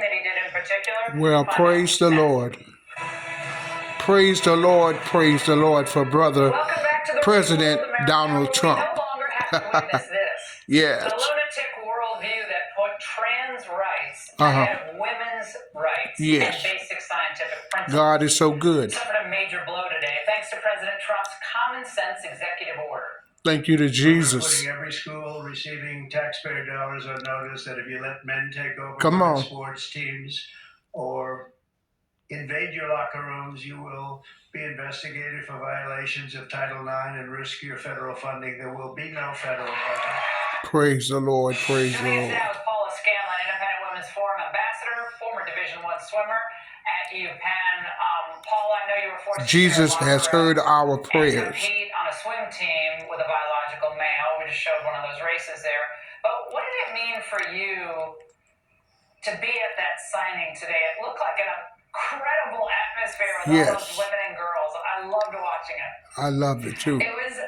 that he did in particular? Well, praise the Lord. Praise the Lord for brother President Donald Trump. We no longer have to witness this. Yes. The lunatic worldview that put trans rights ahead of women's rights Yes. and basic scientific principles. God is so good. Suffered a major blow today thanks to President Trump's common sense executive order. Thank you to Jesus. Putting every school receiving taxpayer dollars on notice that if you let men take over sports teams or invade your locker rooms, you will be investigated for violations of Title IX and risk your federal funding. There will be no federal funding. Praise the Lord. Praise the Lord. Now with Paula Scanlon, Independent Women's Forum ambassador, former Division I swimmer at UPenn. Paula, I know you were forced Jesus has heard our to prayers. compete on a swim team with a biological male. We just showed one of those races there. But what did it mean for you to be at that signing today? It looked like an incredible atmosphere with all those women and girls. I loved watching it. I loved it too. It was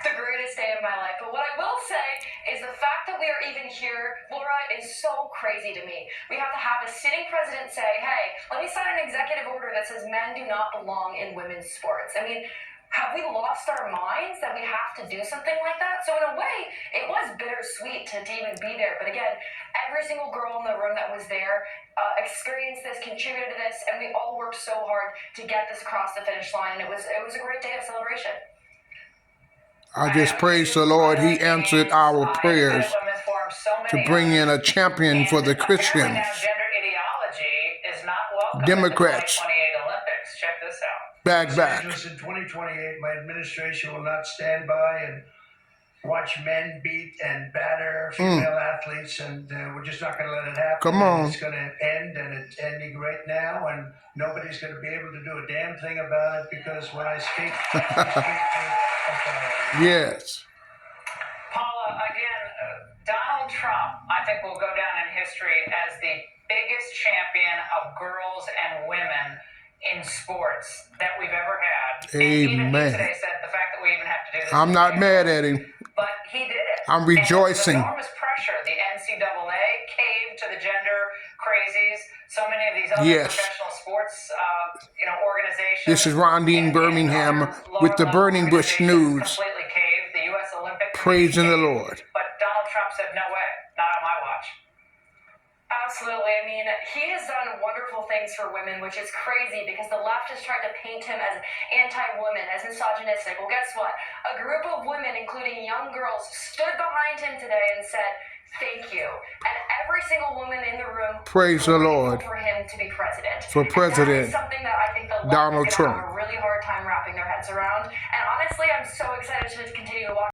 the greatest day of my life. But what I will say is the fact that we are even here, Laura, is so crazy to me. We have to have a sitting president say, hey, let me sign an executive order that says men do not belong in women's sports. I mean, have we lost our minds that we have to do something like that? So in a way, it was bittersweet to even be there. But again, every single girl in the room that was there experienced this, contributed to this, and we all worked so hard to get this across the finish line. And it was a great day of celebration. I just praise the Lord. He answered our prayers to bring in a champion for the Christians. Gender ideology is not welcome Democrats. in the 2028 Olympics. Check this out. Back. In 2028, my administration will not stand by and watch men beat and batter female athletes, and we're just not going to let it happen. Come on. It's going to end, and it's ending right now, and nobody's going to be able to do a damn thing about it because when I speak, Yes. Paula, again, Donald Trump, I think, will go down in history as the biggest champion of girls and women in sports that we've ever had. Amen. And even he today said the fact that we even have to do this. I'm not mad at him. But he did it. I'm rejoicing. And enormous pressure. The NCAA caved to the gender crazies. So many of these other professional sports, organizations. This is Rondine Birmingham with the Burning Bush News. Completely caved. The U.S. Olympic Praising the caved, Lord. But Donald Trump said, no way, not on my watch. Absolutely. I mean, he has done wonderful things for women, which is crazy because the left has tried to paint him as anti-woman, as misogynistic. Well, guess what? A group of women, including young girls, stood behind him today and said, thank you. And every single woman in the room praise the Lord for him to be president. For President and that is something that I think the left Donald is Trump. have a really hard time wrapping their heads around. And honestly, I'm so excited to continue to watch